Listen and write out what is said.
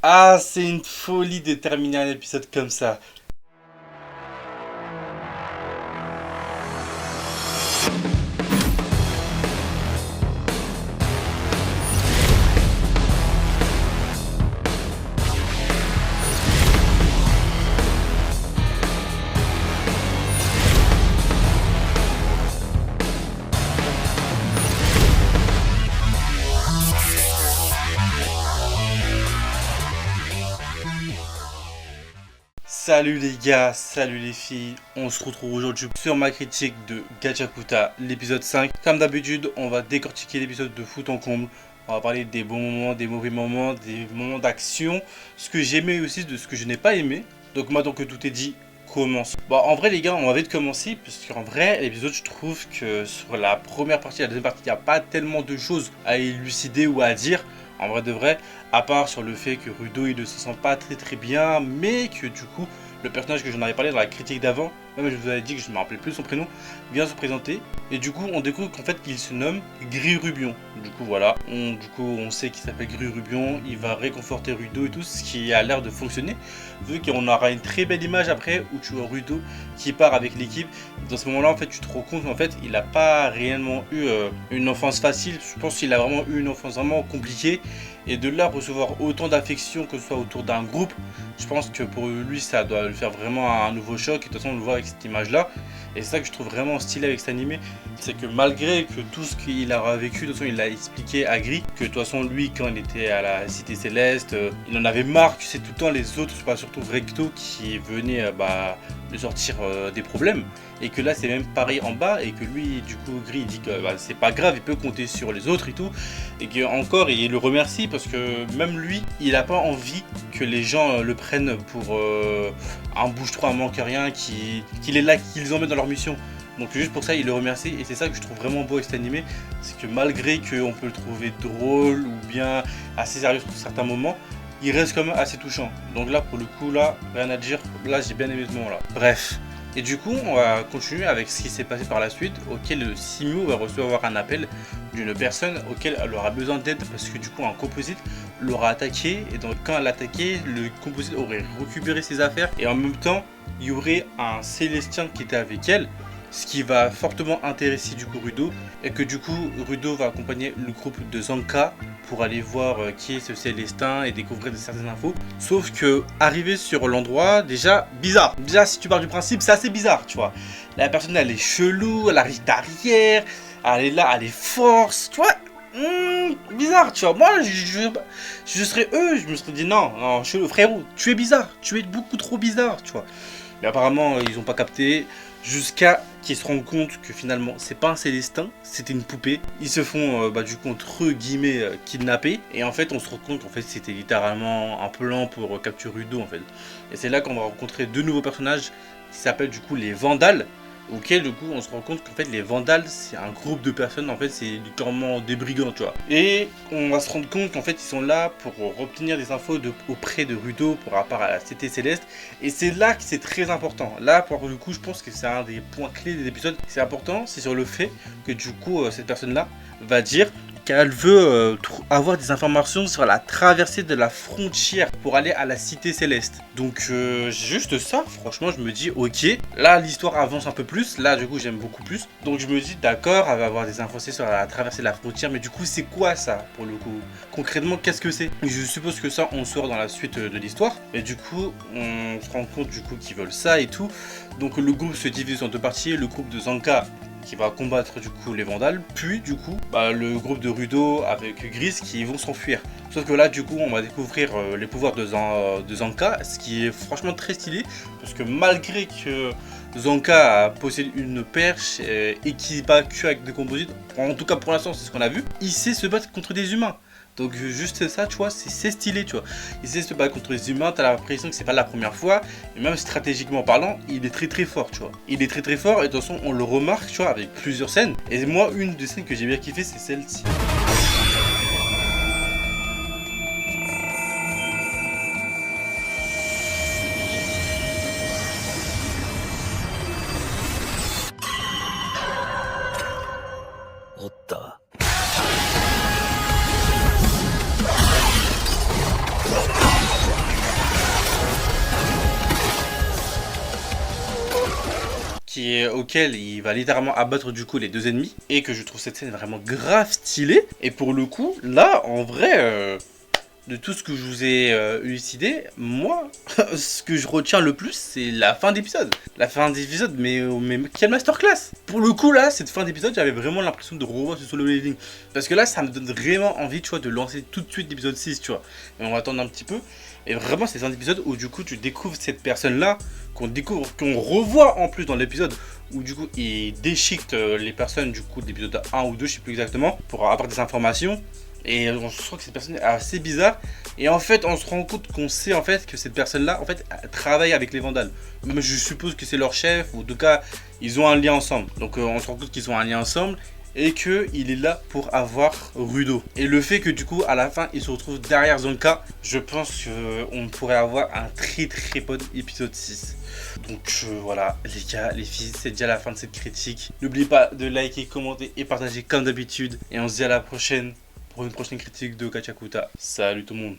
Ah, c'est une folie de terminer un épisode comme ça. Salut les gars, salut les filles, on se retrouve aujourd'hui sur ma critique de Gachakuta, l'épisode 5. Comme d'habitude, on va décortiquer l'épisode de fond en comble. On va parler des bons moments, des mauvais moments, des moments d'action, ce que j'aimais aussi de ce que je n'ai pas aimé. Donc maintenant que tout est dit, commence. Bon, en vrai les gars, on va vite commencer, parce qu'en vrai, l'épisode, je trouve que sur la première partie et la deuxième partie, il n'y a pas tellement de choses à élucider ou à dire. En vrai de vrai, à part sur le fait que Rudo il ne se sent pas très bien, mais que du coup le personnage que j'en avais parlé dans la critique d'avant, même je vous avais dit que je ne me rappelais plus son prénom, vient se présenter. Et du coup on découvre qu'en fait il se nomme Gris Rubion. Du coup voilà, on sait qu'il s'appelle Gris Rubion, il va réconforter Rudo et tout, ce qui a l'air de fonctionner, vu qu'on aura une très belle image après où tu vois Rudo qui part avec l'équipe. Dans ce moment là en fait tu te rends compte qu'en fait il n'a pas réellement eu une enfance facile, je pense qu'il a vraiment eu une enfance vraiment compliquée. Et de là recevoir autant d'affection que ce soit autour d'un groupe, je pense que pour lui ça doit le faire vraiment un nouveau choc. Et de toute façon on le voit avec cette image là. Et c'est ça que je trouve vraiment stylé avec cet animé, c'est que malgré que tout ce qu'il aura vécu, de toute façon il l'a expliqué à Gris, que de toute façon lui quand il était à la Cité Céleste, il en avait marre que c'est tout le temps les autres, surtout Recto qui venait lui sortir des problèmes. Et que là c'est même pareil en bas, et que lui du coup Gris il dit que c'est pas grave, il peut compter sur les autres et tout, et que encore il le remercie parce que même lui il a pas envie que les gens le prennent pour un bouche-trou, un manque à rien, qu'il est là, qu'ils emmènent dans leur mission. Donc juste pour ça il le remercie, et c'est ça que je trouve vraiment beau avec cet animé, c'est que malgré qu'on peut le trouver drôle ou bien assez sérieux sur certains moments, il reste quand même assez touchant. Donc là pour le coup là, rien à dire, là j'ai bien aimé ce moment là. Bref. Et du coup, on va continuer avec ce qui s'est passé par la suite, auquel Simio va recevoir un appel d'une personne auquel elle aura besoin d'aide parce que du coup un composite l'aura attaqué, et donc quand elle attaqué, le composite aurait récupéré ses affaires et en même temps, il y aurait un Célestien qui était avec elle, ce qui va fortement intéresser du coup Rudo, et que du coup Rudo va accompagner le groupe de Zanka pour aller voir qui est ce Célestin et découvrir certaines infos. Sauf que arrivé sur l'endroit, déjà bizarre. Déjà si tu pars du principe, c'est assez bizarre, tu vois. La personne elle est chelou, elle arrive derrière, elle est là, elle est force, tu vois. Bizarre, tu vois. Moi je serais eux, je me serais dit non, chelou, frérot, tu es bizarre, tu es beaucoup trop bizarre, tu vois. Mais apparemment ils ont pas capté. Jusqu'à qu'ils se rendent compte que finalement c'est pas un Célestin, c'était une poupée. Ils se font du coup entre guillemets kidnapper, et en fait on se rend compte qu'en fait c'était littéralement un plan pour capturer Rudo en fait. Et c'est là qu'on va rencontrer deux nouveaux personnages qui s'appellent du coup les Vandales. Ok, du coup on se rend compte qu'en fait les Vandales c'est un groupe de personnes, en fait c'est littéralement des brigands, tu vois. Et on va se rendre compte qu'en fait ils sont là pour obtenir des infos auprès de Rudo par rapport à la Cité Céleste. Et c'est là que c'est très important. Là pour le coup je pense que c'est un des points clés des épisodes. C'est important, c'est sur le fait que du coup cette personne là va dire qu'elle veut avoir des informations sur la traversée de la frontière pour aller à la Cité Céleste. Donc juste ça, franchement je me dis ok, là l'histoire avance un peu plus, là du coup j'aime beaucoup plus. Donc je me dis d'accord, elle va avoir des informations sur la traversée de la frontière, mais du coup c'est quoi ça pour le coup? Concrètement qu'est-ce que c'est? Je suppose que ça on saura dans la suite de l'histoire, et du coup on se rend compte du coup qu'ils veulent ça et tout. Donc le groupe se divise en deux parties, le groupe de Zanka qui va combattre du coup les Vandales, puis du coup le groupe de Rudo avec Gris qui vont s'enfuir. Sauf que là du coup on va découvrir les pouvoirs de Zanka, ce qui est franchement très stylé, parce que malgré que Zanka possède une perche et qui bat que avec des composites, en tout cas pour l'instant c'est ce qu'on a vu, il sait se battre contre des humains. Donc juste ça, tu vois, c'est stylé, tu vois. Il sait se battre contre les humains, t'as l'impression que c'est pas la première fois. Et même stratégiquement parlant, il est très fort, tu vois. Il est très fort, et de toute façon on le remarque, tu vois, avec plusieurs scènes. Et moi, une des scènes que j'ai bien kiffé, c'est celle-ci. auquel il va littéralement abattre du coup les deux ennemis, et que je trouve cette scène vraiment grave stylée. Et pour le coup, là, en vrai, de tout ce que je vous ai élucidé, moi, ce que je retiens le plus, c'est la fin d'épisode. La fin d'épisode, mais quelle masterclass! Pour le coup, là, cette fin d'épisode, j'avais vraiment l'impression de revoir ce Solo Leveling. Parce que là, ça me donne vraiment envie, tu vois, de lancer tout de suite l'épisode 6, tu vois. Et on va attendre un petit peu. Et vraiment, c'est un épisode où, du coup, tu découvres cette personne-là, qu'on revoit en plus dans l'épisode, où, du coup, il déchiquette les personnes, du coup, de l'épisode 1 ou 2, je sais plus exactement, pour avoir des informations. Et on se trouve que cette personne est assez bizarre. Et en fait, on se rend compte qu'on sait en fait que cette personne-là, en fait, travaille avec les Vandales. Même je suppose que c'est leur chef, ou en tout cas, ils ont un lien ensemble. Donc on se rend compte qu'ils ont un lien ensemble. Et qu'il est là pour avoir Rudo. Et le fait que du coup, à la fin, il se retrouve derrière Zonka, je pense qu'on pourrait avoir un très très bon épisode 6. Donc voilà, les gars, les filles, c'est déjà la fin de cette critique. N'oubliez pas de liker, commenter et partager comme d'habitude. Et on se dit à la prochaine pour une prochaine critique de Gachakuta. Salut tout le monde.